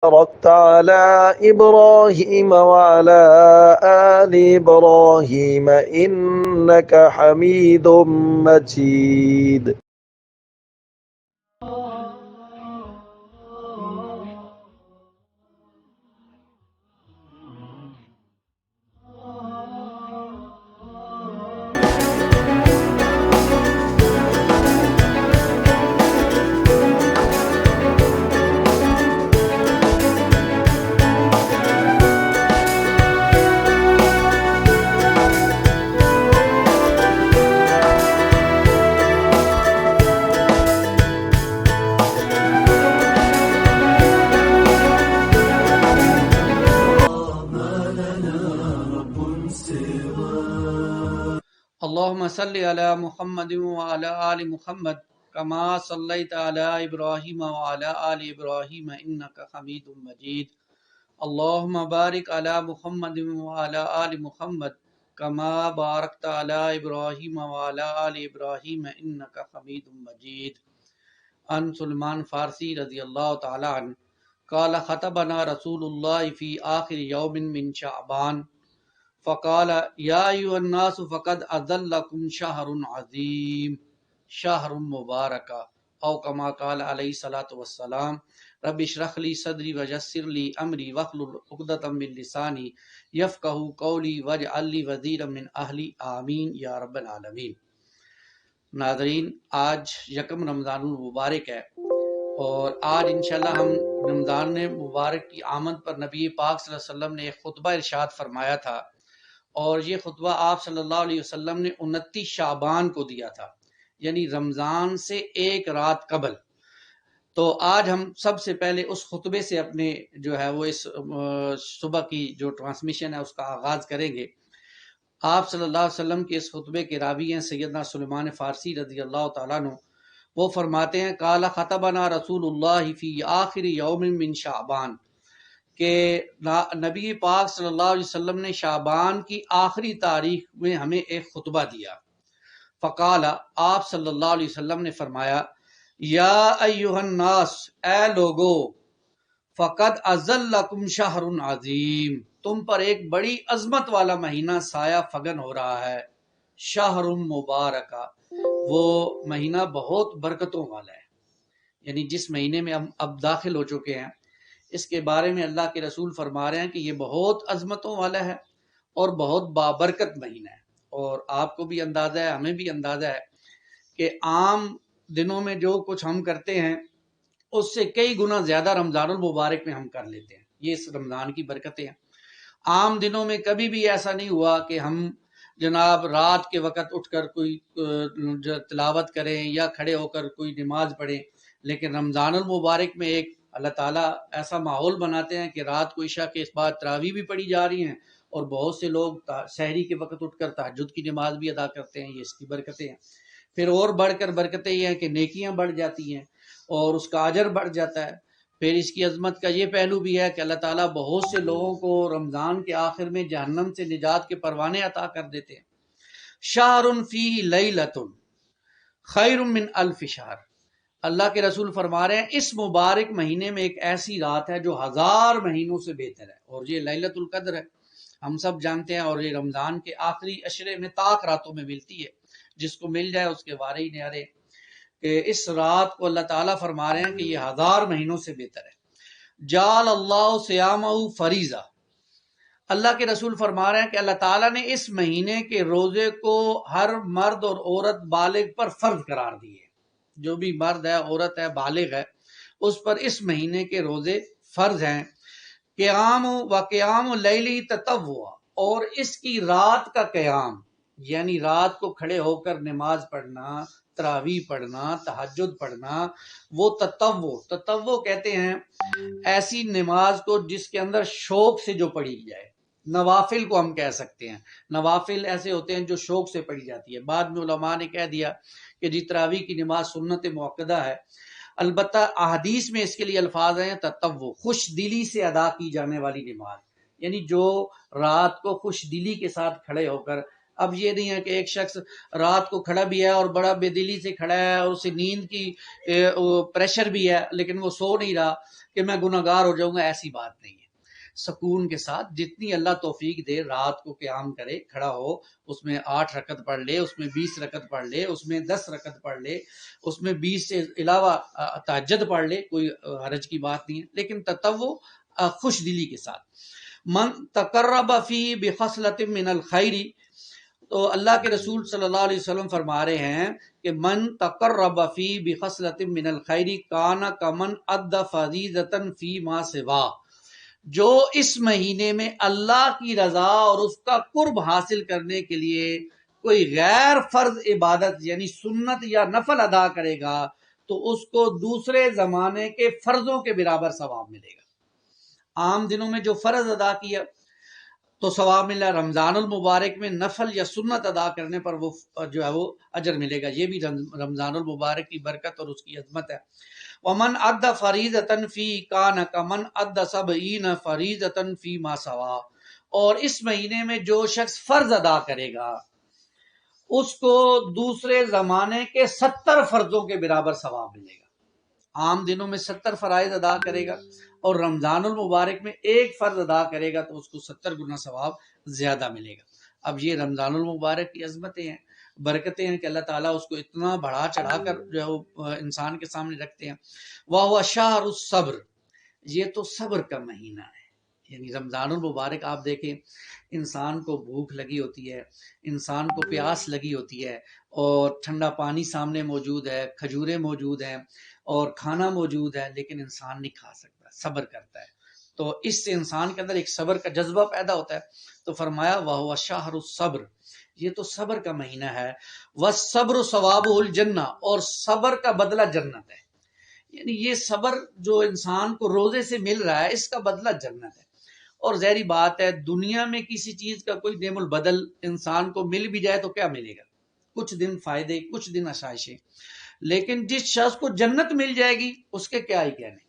باركت على إبراهيم وعلى آل إبراهيم إنك حميد مجيد. اللهم صل على محمد وعلى آل محمد كما صليت على إبراهيم وعلى آل إبراهيم إنك حميد مجيد. اللهم بارك على محمد وعلى آل محمد كما باركت على إبراهيم وعلى آل إبراهيم إنك حميد مجيد. عن سلمان فارسی رضی اللہ تعالی عنہ قال خطبنا رسول اللہ في آخر يوم من شعبان فقال یا ایها الناس فقد اذلکم شہر عظیم شہر مبارک او کما قال علیہ الصلوۃ والسلام رب اشرح لی صدری ویسر لی امری واحلل عقدۃ من لسانی یفقهوا قولی واجعل لی وزیرا من اہلی آمین یا رب العالمین۔ ناظرین، آج یکم رمضان المبارک ہے اور آج انشاءاللہ ہم رمضان مبارک کی آمد پر نبی پاک صلی اللہ علیہ وسلم نے ایک خطبہ ارشاد فرمایا تھا، اور یہ خطبہ آپ صلی اللہ علیہ وسلم نے 29 شعبان کو دیا تھا، یعنی رمضان سے ایک رات قبل۔ تو آج ہم سب سے پہلے اس خطبے سے اپنے جو ہے وہ اس صبح کی جو ٹرانسمیشن ہے اس کا آغاز کریں گے۔ آپ صلی اللہ علیہ وسلم کے اس خطبے کے راوی ہیں سیدنا سلمان فارسی رضی اللہ تعالیٰ عنہ۔ وہ فرماتے ہیں قال خطبنا رسول اللہ فی آخر یوم من شعبان، کہ نبی پاک صلی اللہ علیہ وسلم نے شعبان کی آخری تاریخ میں ہمیں ایک خطبہ دیا۔ فقال، آپ صلی اللہ علیہ وسلم نے فرمایا، یا ایہا الناس، اے لوگو، فقد اذلکم شہر عظیم، تم پر ایک بڑی عظمت والا مہینہ سایہ فگن ہو رہا ہے۔ شہر مبارک، وہ مہینہ بہت برکتوں والا ہے، یعنی جس مہینے میں ہم اب داخل ہو چکے ہیں اس کے بارے میں اللہ کے رسول فرما رہے ہیں کہ یہ بہت عظمتوں والا ہے اور بہت بابرکت مہینہ ہے۔ اور آپ کو بھی اندازہ ہے، ہمیں بھی اندازہ ہے کہ عام دنوں میں جو کچھ ہم کرتے ہیں اس سے کئی گنا زیادہ رمضان المبارک میں ہم کر لیتے ہیں۔ یہ اس رمضان کی برکتیں ہیں۔ عام دنوں میں کبھی بھی ایسا نہیں ہوا کہ ہم جناب رات کے وقت اٹھ کر کوئی تلاوت کریں یا کھڑے ہو کر کوئی نماز پڑھیں، لیکن رمضان المبارک میں ایک اللہ تعالیٰ ایسا ماحول بناتے ہیں کہ رات کو عشاء کے بعد تراویح بھی پڑھی جا رہی ہیں اور بہت سے لوگ سحری کے وقت اٹھ کر تہجد کی نماز بھی ادا کرتے ہیں۔ یہ اس کی برکتیں ہیں۔ پھر اور بڑھ کر برکتیں یہ ہیں کہ نیکیاں بڑھ جاتی ہیں اور اس کا اجر بڑھ جاتا ہے۔ پھر اس کی عظمت کا یہ پہلو بھی ہے کہ اللہ تعالیٰ بہت سے لوگوں کو رمضان کے آخر میں جہنم سے نجات کے پروانے عطا کر دیتے ہیں۔ شہر فیہ لیلۃ خیر من الف شہر، اللہ کے رسول فرما رہے ہیں اس مبارک مہینے میں ایک ایسی رات ہے جو 1000 مہینوں سے بہتر ہے، اور یہ لیلۃ القدر ہے، ہم سب جانتے ہیں، اور یہ رمضان کے آخری عشرے میں طاق راتوں میں ملتی ہے۔ جس کو مل جائے اس کے وارے ہی نیارے، کہ اس رات کو اللہ تعالیٰ فرما رہے ہیں کہ یہ 1000 مہینوں سے بہتر ہے۔ جعل اللہ صیامہ فریضہ، اللہ کے رسول فرما رہے ہیں کہ اللہ تعالیٰ نے اس مہینے کے روزے کو ہر مرد اور عورت بالغ پر فرض قرار دیے۔ جو بھی مرد ہے، عورت ہے، بالغ ہے، اس پر اس مہینے کے روزے فرض ہیں۔ قیام لیلی تطوع، اور اس کی رات کا قیام، یعنی رات کو کھڑے ہو کر نماز پڑھنا، تراویح پڑھنا، تہجد پڑھنا، وہ تطوع کہتے ہیں ایسی نماز کو جس کے اندر شوق سے جو پڑھی جائے۔ نوافل کو ہم کہہ سکتے ہیں، نوافل ایسے ہوتے ہیں جو شوق سے پڑھی جاتی ہے۔ بعد میں علماء نے کہہ دیا کہ جی تراویح کی نماز سنت موقدہ ہے، البتہ احادیث میں اس کے لیے الفاظ ہیں تطوع، خوش دلی سے ادا کی جانے والی نماز، یعنی جو رات کو خوش دلی کے ساتھ کھڑے ہو کر اب یہ نہیں ہے کہ ایک شخص رات کو کھڑا بھی ہے اور بڑا بے دلی سے کھڑا ہے اور اسے نیند کی پریشر بھی ہے لیکن وہ سو نہیں رہا کہ میں گناہگار ہو جاؤں گا، ایسی بات نہیں ہے۔ سکون کے ساتھ جتنی اللہ توفیق دے رات کو قیام کرے، کھڑا ہو، اس میں 8 رکعت پڑھ لے، اس میں 20 رکعت پڑھ لے، اس میں 10 رکعت پڑھ لے، اس میں 20 سے علاوہ تہجد پڑھ لے، کوئی حرج کی بات نہیں ہے، لیکن تطوع خوش دلی کے ساتھ۔ من تقرب فی بخصلۃ من الخیر، تو اللہ کے رسول صلی اللہ علیہ وسلم فرما رہے ہیں کہ من تقرب فی بخصلۃ من الخیر کان کمن ادى فریضۃ فی ما سوا، جو اس مہینے میں اللہ کی رضا اور اس کا قرب حاصل کرنے کے لیے کوئی غیر فرض عبادت یعنی سنت یا نفل ادا کرے گا تو اس کو دوسرے زمانے کے فرضوں کے برابر ثواب ملے گا۔ عام دنوں میں جو فرض ادا کیا تو ثواب ملا، رمضان المبارک میں نفل یا سنت ادا کرنے پر وہ جو ہے وہ اجر ملے گا۔ یہ بھی رمضان المبارک کی برکت اور اس کی عظمت ہے۔ ومن ادى فریضۃ فی کان کمن ادى 70 فریضۃ فی ما سوا، اور اس مہینے میں جو شخص فرض ادا کرے گا اس کو دوسرے زمانے کے 70 فرضوں کے برابر ثواب ملے گا۔ عام دنوں میں 70 فرائض ادا کرے گا اور رمضان المبارک میں ایک فرض ادا کرے گا تو اس کو 70 گنا ثواب زیادہ ملے گا۔ اب یہ رمضان المبارک کی عظمتیں ہیں، برکتیں ہیں کہ اللہ تعالیٰ اس کو اتنا بڑھا چڑھا کر جو ہے انسان کے سامنے رکھتے ہیں۔ وَهُوَ شَهْرُ الصَّبْرِ، یہ تو صبر کا مہینہ ہے۔ یعنی رمضان المبارک آپ دیکھیں، انسان کو بھوک لگی ہوتی ہے، انسان کو پیاس لگی ہوتی ہے اور ٹھنڈا پانی سامنے موجود ہے، کھجوریں موجود ہیں اور کھانا موجود ہے، لیکن انسان نہیں کھا سکتا، صبر کرتا ہے۔ تو اس سے انسان کے اندر ایک صبر کا جذبہ پیدا ہوتا ہے۔ تو فرمایا وَهُوَ شَهْرُ الصَّبْرِ، یہ تو صبر کا مہینہ ہے۔ وَالصَّبْرُ ثَوَابُهُ الْجَنَّةُ، اور صبر کا بدلہ جنت ہے۔ یعنی یہ صبر جو انسان کو روزے سے مل رہا ہے اس کا بدلہ جنت ہے۔ اور ظاہری بات ہے دنیا میں کسی چیز کا کوئی نعم البدل انسان کو مل بھی جائے تو کیا ملے گا؟ کچھ دن فائدے، کچھ دن آسائشیں، لیکن جس شخص کو جنت مل جائے گی اس کے کیا ہی کہنے،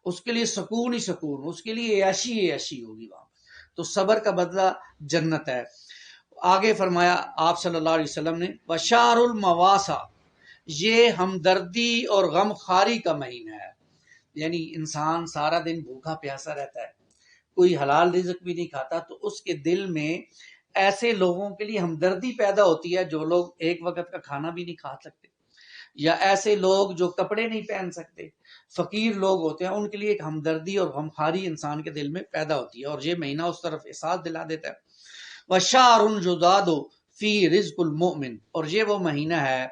اس کے لیے سکون ہی سکون، اس کے لیے عیاشی ہی عیاشی ہوگی وہاں۔ تو صبر کا بدلہ جنت ہے۔ آگے فرمایا آپ صلی اللہ علیہ وسلم نے وشار المواسا، یہ ہمدردی اور غم خاری کا مہینہ ہے۔ یعنی انسان سارا دن بھوکا پیاسا رہتا ہے، کوئی حلال رزق بھی نہیں کھاتا، تو اس کے دل میں ایسے لوگوں کے لیے ہمدردی پیدا ہوتی ہے جو لوگ ایک وقت کا کھانا بھی نہیں کھا سکتے، یا ایسے لوگ جو کپڑے نہیں پہن سکتے، فقیر لوگ ہوتے ہیں، ان کے لیے ایک ہمدردی اور غمخواری انسان کے دل میں پیدا ہوتی ہے، اور یہ مہینہ اس طرف احساس دلا دیتا ہے۔ وَشَهْرٌ جُزَادُ فِي رِزْقِ الْمُؤْمِنِ، اور یہ وہ مہینہ ہے،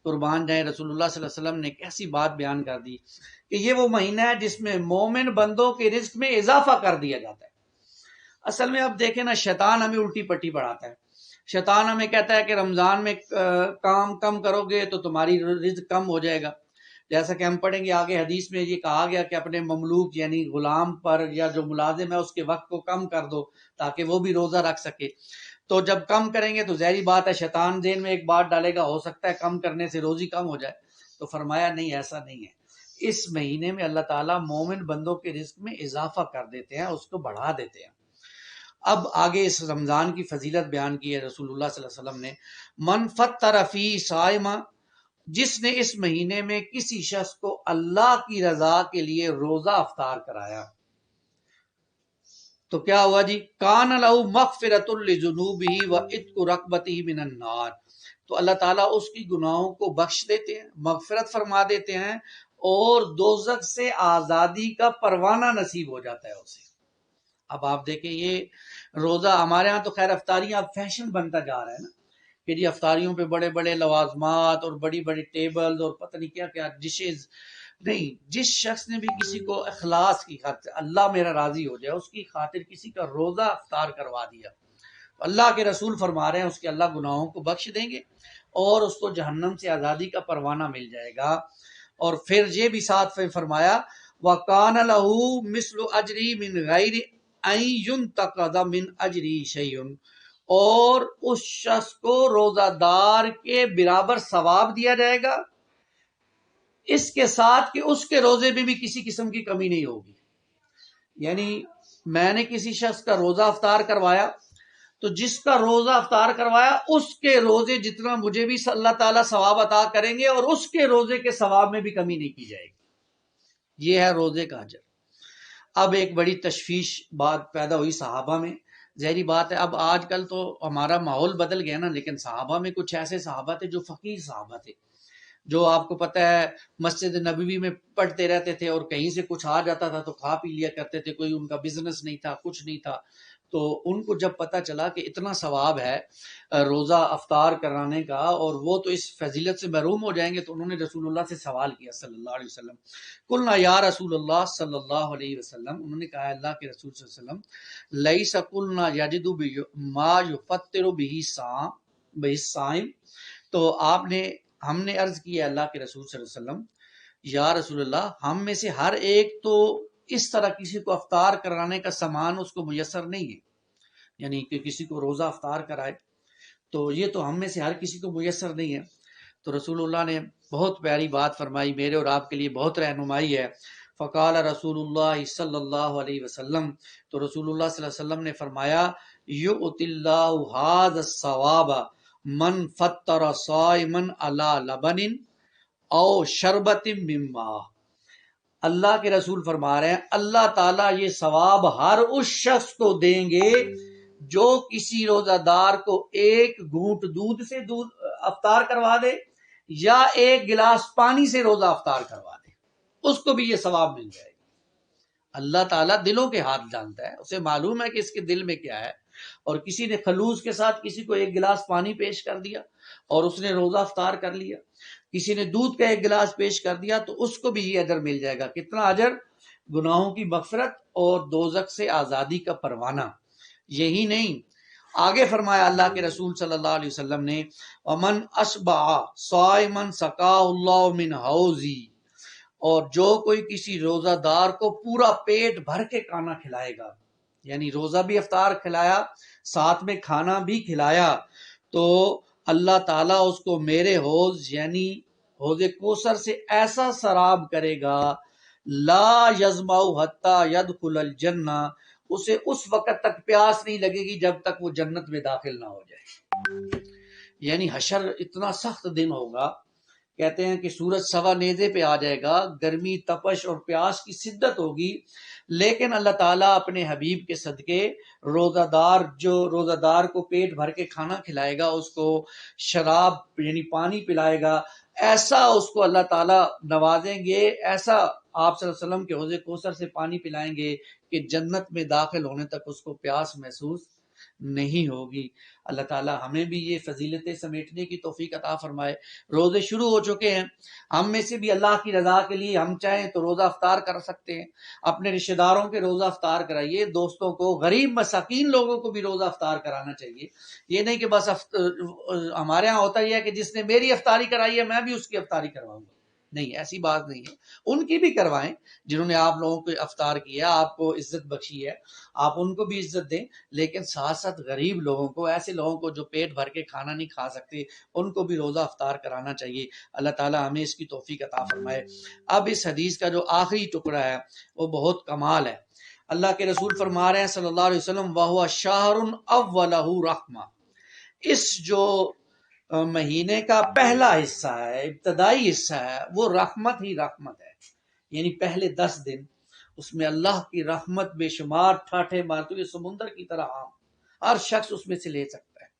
قربان جائیں رسول اللہ صلی اللہ علیہ وسلم نے کیسی بات بیان کر دی کہ یہ وہ مہینہ ہے جس میں مومن بندوں کے رزق میں اضافہ کر دیا جاتا ہے۔ اصل میں اب دیکھیں نا، شیطان ہمیں الٹی پٹی پڑھاتا ہے۔ شیطان ہمیں کہتا ہے کہ رمضان میں کام کم کرو گے تو تمہاری رزق کم ہو جائے گا، جیسا کہ ہم پڑھیں گے آگے حدیث میں یہ کہا گیا کہ اپنے مملوک یعنی غلام پر یا جو ملازم ہے اس کے وقت کو کم کر دو تاکہ وہ بھی روزہ رکھ سکے۔ تو جب کم کریں گے تو ظاہری بات ہے شیطان ذہن میں ایک بات ڈالے گا، ہو سکتا ہے کم کرنے سے روزی کم ہو جائے۔ تو فرمایا نہیں، ایسا نہیں ہے، اس مہینے میں اللہ تعالیٰ مومن بندوں کے رزق میں اضافہ کر دیتے ہیں، اس کو بڑھا دیتے ہیں۔ اب آگے اس رمضان کی فضیلت بیان کی ہے رسول اللہ صلی اللہ علیہ وسلم نے، من فطر فی صائمہ، جس نے اس مہینے میں کسی شخص کو اللہ کی رضا کے لیے روزہ افطار کرایا تو کیا ہوا جی؟ کان لہ مغفرۃ لذنوبہ وعتق رقبتہ من النار، تو اللہ تعالیٰ اس کی گناہوں کو بخش دیتے ہیں، مغفرت فرما دیتے ہیں، اور دوزخ سے آزادی کا پروانہ نصیب ہو جاتا ہے اسے۔ اب آپ دیکھیں یہ روزہ، ہمارے ہاں تو خیر افطاریاں اب فیشن بنتا جا رہا ہے نا، کہ جی افطاریوں پہ بڑے بڑے لوازمات اور بڑی بڑی ٹیبلز اور پتہ نہیں کیا کیا ڈشز۔ نہیں، جس شخص نے بھی کسی کو اخلاص کی خاطر، اللہ میرا راضی ہو جائے، اس کی خاطر کسی کا روزہ افطار کروا دیا، اللہ کے رسول فرما رہے ہیں اس کے اللہ گناہوں کو بخش دیں گے اور اس کو جہنم سے آزادی کا پروانہ مل جائے گا۔ اور پھر یہ بھی ساتھ فرمایا وَقَانَ لَهُ مِثْلُ أَجْرِهِ مِنْ غَيْرِ أَن يُنْتَقَضَ مِنْ أَجْرِهِ شَيْءٌ، اور اس شخص کو روزہ دار کے برابر ثواب دیا جائے گا، اس کے ساتھ کہ اس کے روزے میں بھی کسی قسم کی کمی نہیں ہوگی۔ یعنی میں نے کسی شخص کا روزہ افطار کروایا تو جس کا روزہ افطار کروایا اس کے روزے جتنا مجھے بھی اللہ تعالیٰ ثواب عطا کریں گے، اور اس کے روزے کے ثواب میں بھی کمی نہیں کی جائے گی۔ یہ ہے روزے کا اجر۔ اب ایک بڑی تشویش بات پیدا ہوئی صحابہ میں، ظاہری بات ہے اب آج کل تو ہمارا ماحول بدل گیا نا، لیکن صحابہ میں کچھ ایسے صحابہ تھے جو فقیر صحابہ تھے، جو آپ کو پتہ ہے مسجد نبوی میں پڑھتے رہتے تھے، اور کہیں سے کچھ آ جاتا تھا تو کھا پی لیا کرتے تھے، کوئی ان کا بزنس نہیں تھا، کچھ نہیں تھا۔ تو ان کو جب پتہ چلا کہ اتنا ثواب ہے روزہ افطار کرانے کا، اور وہ تو اس فضیلت سے محروم ہو جائیں گے، تو انہوں نے رسول اللہ سے سوال کیا صلی اللہ علیہ وسلم، قلنا یا رسول اللہ صلی اللہ علیہ وسلم، انہوں نے کہا اللہ کے رسول صلی اللہ علیہ وسلم، لیس قلنا یجد ما یفطر به الصائم، تو ہم نے عرض کیا اللہ کے رسول صلی اللہ علیہ وسلم، یا رسول اللہ، ہم میں سے ہر ایک تو اس طرح کسی کو افطار کرانے کا سامان اس کو میسر نہیں ہے، یعنی کہ کسی کو روزہ افطار کرائے، تو یہ تو ہم میں سے ہر کسی کو میسر نہیں ہے۔ تو رسول اللہ نے بہت پیاری بات فرمائی، میرے اور آپ کے لیے بہت رہنمائی ہے۔ فقال رسول اللہ صلی اللہ علیہ وسلم، تو رسول اللہ صلی اللہ علیہ وسلم نے فرمایا، یؤتی اللہ ھذا الثواب من فطر صائما علی لبن او شربت من ماء، اللہ کے رسول فرما رہے ہیں اللہ تعالیٰ یہ ثواب ہر اس شخص کو دیں گے جو کسی روزہ دار کو ایک گھونٹ دودھ سے افطار کروا دے، یا ایک گلاس پانی سے روزہ افطار کروا دے، اس کو بھی یہ ثواب مل جائے گا۔ اللہ تعالیٰ دلوں کے ہاتھ جانتا ہے، اسے معلوم ہے کہ اس کے دل میں کیا ہے، اور کسی نے خلوص کے ساتھ کسی کو ایک گلاس پانی پیش کر دیا اور اس نے روزہ افطار کر لیا، کسی نے دودھ کا ایک گلاس پیش کر دیا، تو اس کو بھی یہ اجر مل جائے گا۔ کتنا اجر؟ گناہوں کی مغفرت اور دوزخ سے آزادی کا پروانہ۔ یہی نہیں، آگے فرمایا اللہ کے رسول صلی اللہ علیہ وسلم نے، ومن اشبع صائما سقاہ اللہ من حوضی، اور جو کوئی کسی روزہ دار کو پورا پیٹ بھر کے کھانا کھلائے گا، یعنی روزہ بھی افطار کھلایا، ساتھ میں کھانا بھی کھلایا، تو اللہ تعالیٰ اس کو میرے حوض یعنی حوض کوثر سے ایسا سراب کرے گا، لا یظمأ حتی یدخل الجنہ، اسے اس وقت تک پیاس نہیں لگے گی جب تک وہ جنت میں داخل نہ ہو جائے۔ یعنی حشر اتنا سخت دن ہوگا، کہتے ہیں کہ سورج سوا نیزے پہ آ جائے گا، گرمی، تپش اور پیاس کی شدت ہوگی، لیکن اللہ تعالیٰ اپنے حبیب کے صدقے روزہ دار کو پیٹ بھر کے کھانا کھلائے گا، اس کو شراب یعنی پانی پلائے گا، ایسا اس کو اللہ تعالیٰ نوازیں گے، ایسا آپ صلی اللہ علیہ وسلم کے حوض کوثر سے پانی پلائیں گے کہ جنت میں داخل ہونے تک اس کو پیاس محسوس نہیں ہوگی۔ اللہ تعالیٰ ہمیں بھی یہ فضیلتیں سمیٹنے کی توفیق عطا فرمائے۔ روزے شروع ہو چکے ہیں، ہم میں سے بھی اللہ کی رضا کے لیے ہم چاہیں تو روزہ افطار کر سکتے ہیں، اپنے رشتہ داروں کے روزہ افطار کرائیے، دوستوں کو، غریب مساکین لوگوں کو بھی روزہ افطار کرانا چاہیے۔ یہ نہیں کہ بس ہمارے ہاں ہوتا یہ ہے کہ جس نے میری افطاری کرائی ہے میں بھی اس کی افطاری کرواؤں گا، نہیں، ایسی بات نہیں ہے، ان کی بھی کروائیں، جنہوں نے آپ لوگوں کو افطار کیا، آپ کو عزت بخشی ہے، آپ ان کو بھی عزت دیں، لیکن ساتھ ساتھ غریب لوگوں کو، ایسے لوگوں کو جو پیٹ بھر کے کھانا نہیں کھا سکتے، ان کو بھی روزہ افطار کرانا چاہیے۔ اللہ تعالیٰ ہمیں اس کی توفیق عطا فرمائے۔ اب اس حدیث کا جو آخری ٹکڑا ہے وہ بہت کمال ہے۔ اللہ کے رسول فرما رہے ہیں صلی اللہ علیہ وسلم، وَهُوَ شَهْرٌ أَوَّلُهُ رَحْمَةٌ، اس جو مہینے کا پہلا حصہ ہے، ابتدائی حصہ ہے، وہ رحمت ہی رحمت ہے، یعنی پہلے 10 دن اس میں اللہ کی رحمت بے شمار ٹھاٹھے مارتے ہوئے سمندر کی طرح عام، ہر شخص اس میں سے لے سکتا ہے،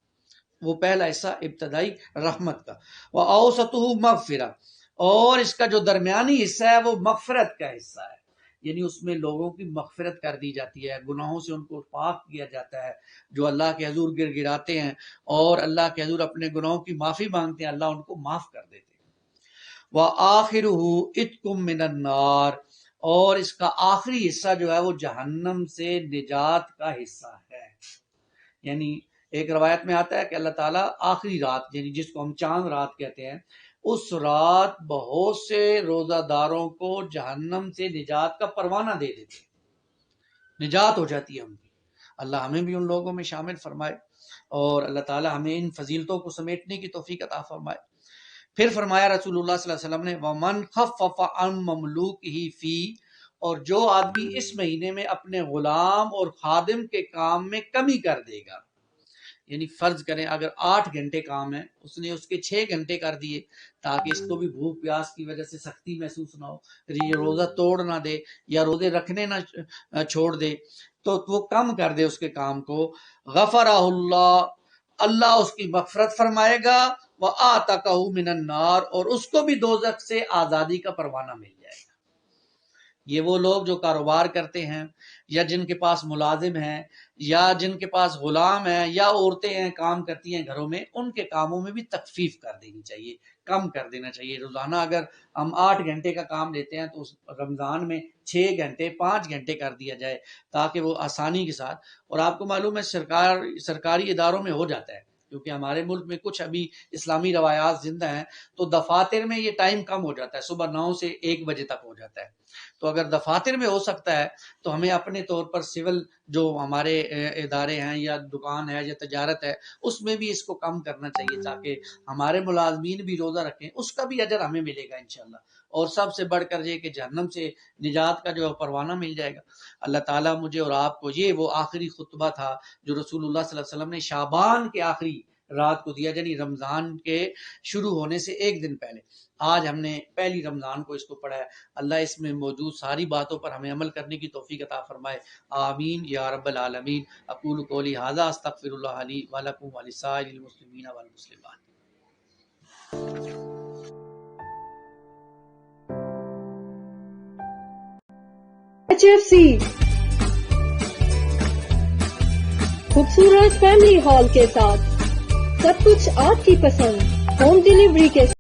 وہ پہلا حصہ ابتدائی رحمت کا۔ وَأَوْسَطُهُ مَغْفِرَةٌ، اور اس کا جو درمیانی حصہ ہے وہ مغفرت کا حصہ ہے، یعنی اس میں لوگوں کی مغفرت کر دی جاتی ہے، گناہوں سے ان کو پاک کیا جاتا ہے، جو اللہ کے حضور گر گراتے ہیں اور اللہ کے حضور اپنے گناہوں کی معافی مانگتے ہیں، اللہ ان کو معاف کر دیتے ہیں۔ وَآخِرُهُ عِتْقٌ مِّنَ النَّارِ، اور اس کا آخری حصہ جو ہے وہ جہنم سے نجات کا حصہ ہے، یعنی ایک روایت میں آتا ہے کہ اللہ تعالیٰ آخری رات، یعنی جس کو ہم چاند رات کہتے ہیں، اس رات بہت سے روزہ داروں کو جہنم سے نجات کا پروانہ دے دیتے ہیں، نجات ہو جاتی ہے ان کی۔ اللہ ہمیں بھی ان لوگوں میں شامل فرمائے، اور اللہ تعالیٰ ہمیں ان فضیلتوں کو سمیٹنے کی توفیق عطا فرمائے۔ پھر فرمایا رسول اللہ صلی اللہ علیہ وسلم نے، وَمَنْ خَفَّفَ عَنْ مَمْلُوكِهِ فِي، اور جو آدمی اس مہینے میں اپنے غلام اور خادم کے کام میں کمی کر دے گا، یعنی فرض کریں اگر 8 گھنٹے کام ہے، اس نے اس کے 6 گھنٹے کر دیے تاکہ اس کو بھی بھوک پیاس کی وجہ سے سختی محسوس نہ ہو، یہ روزہ توڑ نہ دے یا روزے رکھنے نہ چھوڑ دے، تو وہ کم کر دے اس کے کام کو، غفرہ اللہ اس کی مغفرت فرمائے گا، وَآتَقَهُ مِنَ النَّارِ اور اس کو بھی دوزخ سے آزادی کا پروانہ مل جائے گا۔ یہ وہ لوگ جو کاروبار کرتے ہیں یا جن کے پاس ملازم ہیں یا جن کے پاس غلام ہیں یا عورتیں ہیں کام کرتی ہیں گھروں میں، ان کے کاموں میں بھی تخفیف کر دینی چاہیے، کم کر دینا چاہیے۔ روزانہ اگر ہم 8 گھنٹے کا کام لیتے ہیں تو اس رمضان میں 6 گھنٹے 5 گھنٹے کر دیا جائے تاکہ وہ آسانی کے ساتھ، اور آپ کو معلوم ہے سرکاری اداروں میں ہو جاتا ہے کیونکہ ہمارے ملک میں کچھ ابھی اسلامی روایات زندہ ہیں، تو دفاتر میں یہ ٹائم کم ہو جاتا ہے، صبح 9 سے 1 بجے تک ہو جاتا ہے۔ تو اگر دفاتر میں ہو سکتا ہے تو ہمیں اپنے طور پر سول جو ہمارے ادارے ہیں یا دکان ہے یا تجارت ہے اس میں بھی اس کو کم کرنا چاہیے تاکہ ہمارے ملازمین بھی روزہ رکھیں، اس کا بھی اجر ہمیں ملے گا انشاءاللہ، اور سب سے بڑھ کر یہ کہ جہنم سے نجات کا جو پروانہ مل جائے گا۔ اللہ تعالیٰ مجھے اور آپ کو، یہ وہ آخری خطبہ تھا جو رسول اللہ صلی اللہ علیہ وسلم نے شعبان کے آخری رات کو دیا، یعنی رمضان کے شروع ہونے سے 1 دن پہلے۔ آج ہم نے پہلی رمضان کو اس کو پڑھا ہے۔ اللہ اس میں موجود ساری باتوں پر ہمیں عمل کرنے کی توفیق عطا فرمائے، آمین یا رب العالمین۔ اقول قولی ھذا استغفر اللہ لی ولکم ولسائر المسلمین والمسلمات۔ HFC خوبصورت فیملی ہال کے ساتھ سب کچھ آپ کی پسند، ہوم ڈیلیوری کے